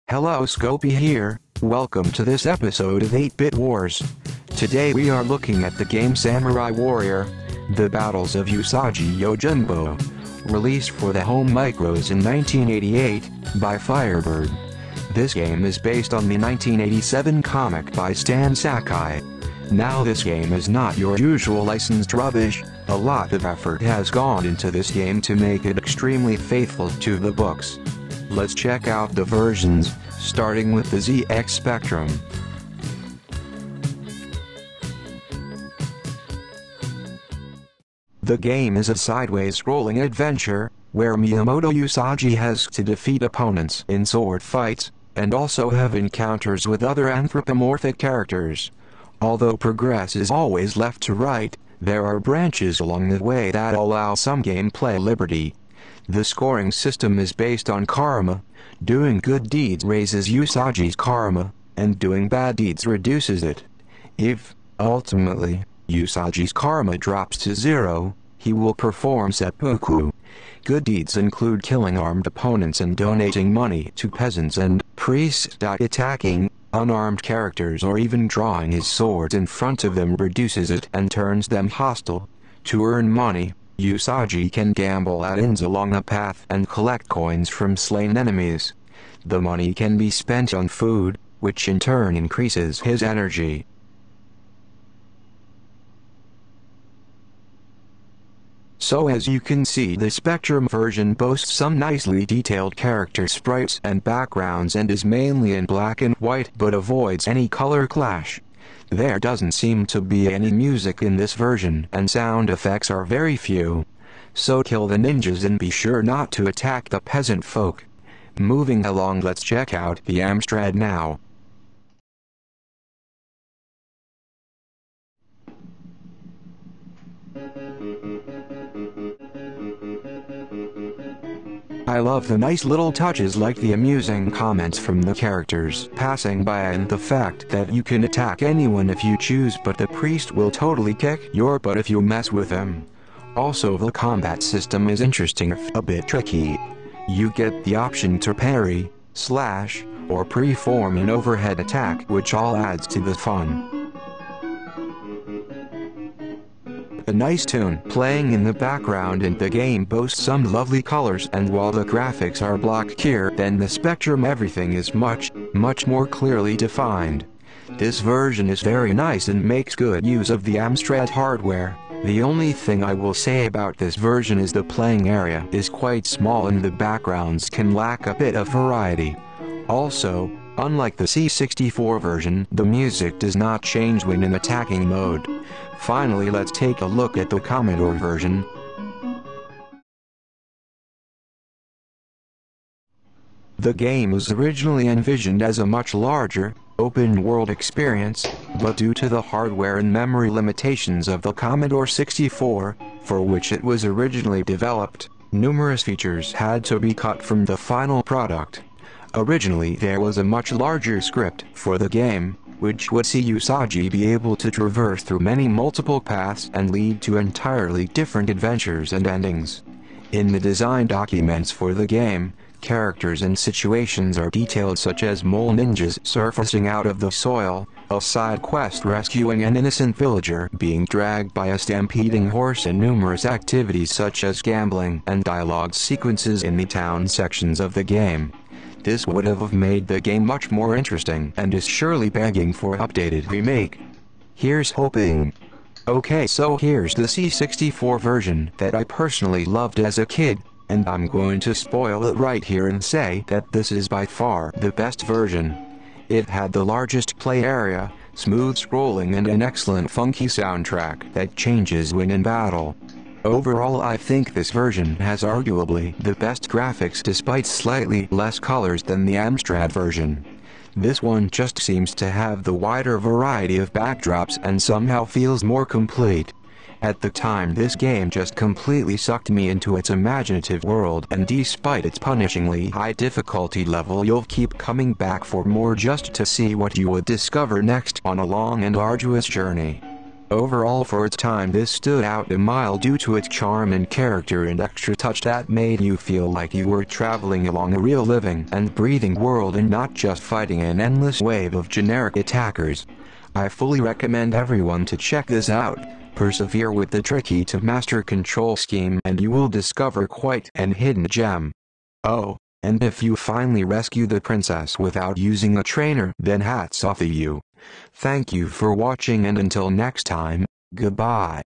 Hello, Scopy here. Welcome to this episode of 8-Bit Wars. Today we are looking at the game Samurai Warrior: The Battles of Usagi Yojimbo, released for the home micros in 1988 by Firebird. This game is based on the 1987 comic by Stan Sakai. Now this game is not your usual licensed rubbish. A lot of effort has gone into this game to make it extremely faithful to the books. Let's check out the versions, starting with the ZX Spectrum. The game is a sideways scrolling adventure, where Miyamoto Usagi has to defeat opponents in sword fights, and also have encounters with other anthropomorphic characters. Although progress is always left to right, there are branches along the way that allow some gameplay liberty. The scoring system is based on karma. Doing good deeds raises Usagi's karma, and doing bad deeds reduces it. If, ultimately, Usagi's karma drops to 0, he will perform seppuku. Good deeds include killing armed opponents and donating money to peasants and priests. Attacking unarmed characters or even drawing his sword in front of them reduces it and turns them hostile. To earn money, Usagi can gamble at inns along a path and collect coins from slain enemies. The money can be spent on food, which in turn increases his energy. So as you can see, the Spectrum version boasts some nicely detailed character sprites and backgrounds and is mainly in black and white but avoids any color clash. There doesn't seem to be any music in this version and sound effects are very few. So kill the ninjas and be sure not to attack the peasant folk. Moving along, let's check out the Amstrad now. I love the nice little touches like the amusing comments from the characters passing by and the fact that you can attack anyone if you choose, but the priest will totally kick your butt if you mess with him. Also, the combat system is interesting if a bit tricky. You get the option to parry, slash, or pre-form an overhead attack, which all adds to the fun. A nice tune playing in the background and the game boasts some lovely colors, and while the graphics are blockier than the Spectrum, everything is much more clearly defined. This version is very nice and makes good use of the Amstrad hardware. The only thing I will say about this version is the playing area is quite small and the backgrounds can lack a bit of variety. Also, unlike the C64 version, the music does not change when in attacking mode. Finally, let's take a look at the Commodore version. The game was originally envisioned as a much larger, open-world experience, but due to the hardware and memory limitations of the Commodore 64, for which it was originally developed, numerous features had to be cut from the final product. Originally there was a much larger script for the game, which would see Usagi be able to traverse through many multiple paths and lead to entirely different adventures and endings. In the design documents for the game, characters and situations are detailed, such as mole ninjas surfacing out of the soil, a side quest rescuing an innocent villager being dragged by a stampeding horse, and numerous activities such as gambling and dialogue sequences in the town sections of the game. This would have made the game much more interesting and is surely begging for updated remake. Here's hoping. Okay, so here's the C64 version that I personally loved as a kid, and I'm going to spoil it right here and say that this is by far the best version. It had the largest play area, smooth scrolling, and an excellent funky soundtrack that changes when in battle. Overall, I think this version has arguably the best graphics despite slightly less colors than the Amstrad version. This one just seems to have the wider variety of backdrops and somehow feels more complete. At the time, this game just completely sucked me into its imaginative world, and despite its punishingly high difficulty level, you'll keep coming back for more just to see what you would discover next on a long and arduous journey. Overall, for its time, this stood out a mile due to its charm and character and extra touch that made you feel like you were traveling along a real living and breathing world and not just fighting an endless wave of generic attackers. I fully recommend everyone to check this out. Persevere with the tricky to master control scheme and you will discover quite an hidden gem. Oh, and if you finally rescue the princess without using a trainer, then hats off to you. Thank you for watching, and until next time, goodbye.